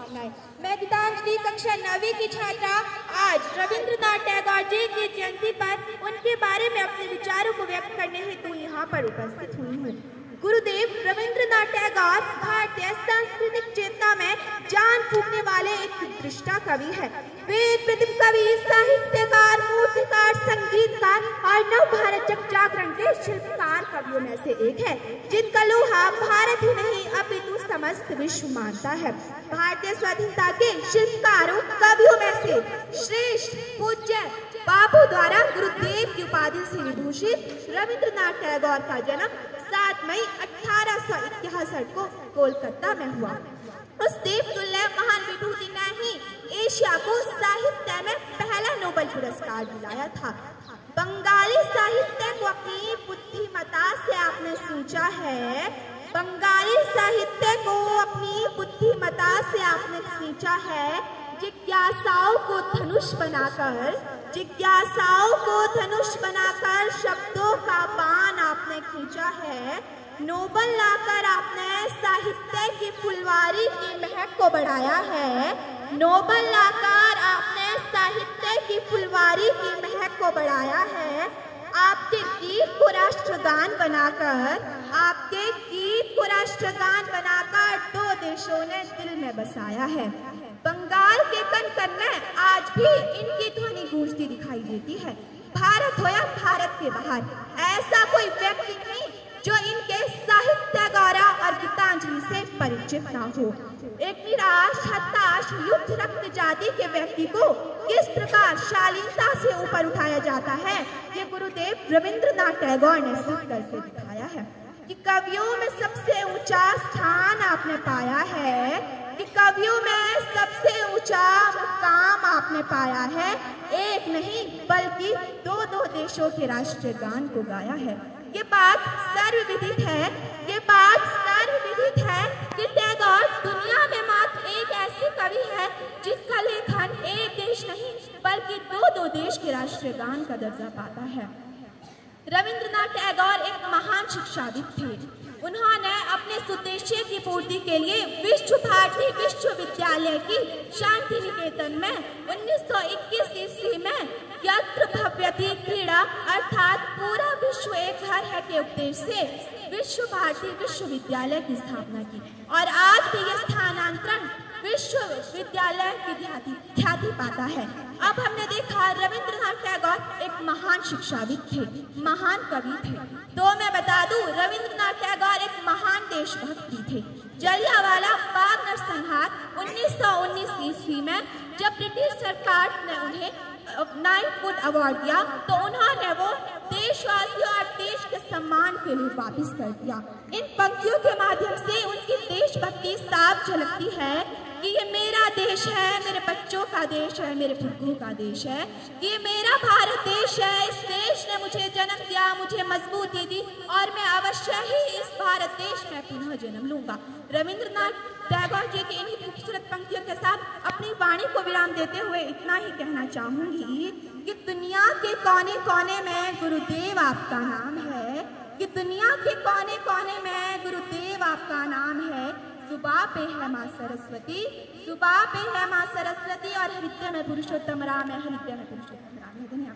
शुभकामनाएं। मैं गीतांजलि कक्षा 9वीं की छात्रा आज रविंद्रनाथ टैगोर जी की जयंती पर उनके बारे में अपने विचारों को व्यक्त करने हेतु यहाँ पर उपस्थित हुई हूँ। गुरुदेव रविंद्रनाथ टैगोर भारतीय सांस्कृतिक चेतना में जान फूंकने वाले एक दृष्टा कवि है। वे एक प्रतिम कवि, साहित्यकार, मूर्तिकार, संगीतकार और नव भारत जागरण के शिल्पकार कवियों में से एक है, जिनका लोहा भारत ही नहीं अपितु समस्त विश्व मानता है। भारतीय स्वाधीनता के शिल्पकारों कवियों में से श्रेष्ठ पूज्य बाबू द्वारा गुरुदेव की उपाधि से विभूषित रविंद्रनाथ टैगोर का जन्म 7 मई 1861 को कोलकाता में हुआ। उस देवतुल्य महान विभूति ने ही एशिया को साहित्य में पहला नोबेल पुरस्कार दिलाया था। बंगाली साहित्य को अपनी बुद्धिमत्ता से आपने सींचा है। बंगाली साहित्य को अपनी बुद्धिमत्ता से आपने सींचा है। जिज्ञासाओं को धनुष बनाकर शब्दों का बाण आपने खींचा है। नोबेल लाकर आपने साहित्य की फुलवारी की महक को बढ़ाया है। नोबेल लाकर आपने साहित्य की फुलवारी की महक को बढ़ाया है। आपके गीत को राष्ट्रगान बनाकर 2 देशों ने दिल में बसाया है। बंगाल के कण-कण में आज भी इनकी ध्वनि गूंजती दिखाई देती है। भारत हो या भारत के बाहर, ऐसा कोई व्यक्ति नहीं जो इनके साहित्य गौरव और गीतांजलि से परिचित ना हो। एक निराश, हताश, युद्ध रक्त जाति के व्यक्ति को किस प्रकार शालीनता से ऊपर उठाया जाता है, ये गुरुदेव रविंद्रनाथ टैगोर ने सिद्ध करके दिखाया है। कि कवियों में सबसे ऊंचा स्थान आपने पाया है, कि कवियों में सबसे ऊंचा मुकाम आपने पाया है। एक नहीं बल्कि 2 देशों के राष्ट्रगान को गाया है। ये बात सर्वविदित है कि टैगोर दुनिया में मात्र एक ऐसे कवि है जिनका लेखन एक देश नहीं बल्कि 2 देश के राष्ट्रगान का दर्जा पाता है। रविंद्रनाथ टैगोर एक महान शिक्षाविद थे। उन्होंने अपने उद्देश्य की पूर्ति के लिए विश्व भारती विश्वविद्यालय की शांति निकेतन में 1921 ईस्वी में यत्र भव्यति क्रीड़ा अर्थात पूरा विश्व एक घर है के उद्देश्य से विश्व भारती विश्वविद्यालय की स्थापना की और आज भी यह स्थानांतरण विश्वविद्यालय की ख्याति पाता है। अब हमने देखा रविंद्रनाथ टैगोर एक महान शिक्षाविद थे, महान कवि थे। तो मैं बता दूं रविंद्रनाथ टैगोर एक महान देशभक्त थे। जलियांवाला बाग नरसंहार 1919 ईस्वी में जब ब्रिटिश सरकार ने उन्हें नाइटहुड अवार्ड दिया तो उन्होंने वो देशवासियों और देश के सम्मान के लिए वापस कर दिया। इन पंक्तियों के माध्यम से उनकी देशभक्ति साफ झलकती है कि ये मेरा देश है, मेरे बच्चों का देश है, मेरे पुरखों का देश है, ये मेरा भारत देश है। इस देश ने मुझे जन्म दिया, मुझे मजबूती दी और मैं अवश्य ही इस भारत देश में पुनः जन्म लूंगा। रविंद्रनाथ टैगोर जी की इन्हीं खूबसूरत पंक्तियों के साथ अपनी वाणी को विराम देते हुए इतना ही कहना चाहूंगी कि दुनिया के कोने कोने में गुरुदेव आपका नाम है, कि दुनिया के कोने कोने में गुरुदेव आपका नाम है। सुबह पे है माँ सरस्वती, सुबह पे है माँ सरस्वती और हृदय में पुरुषोत्तम राम है, हृदय में पुरुषोत्तम राम है। धन्यवाद।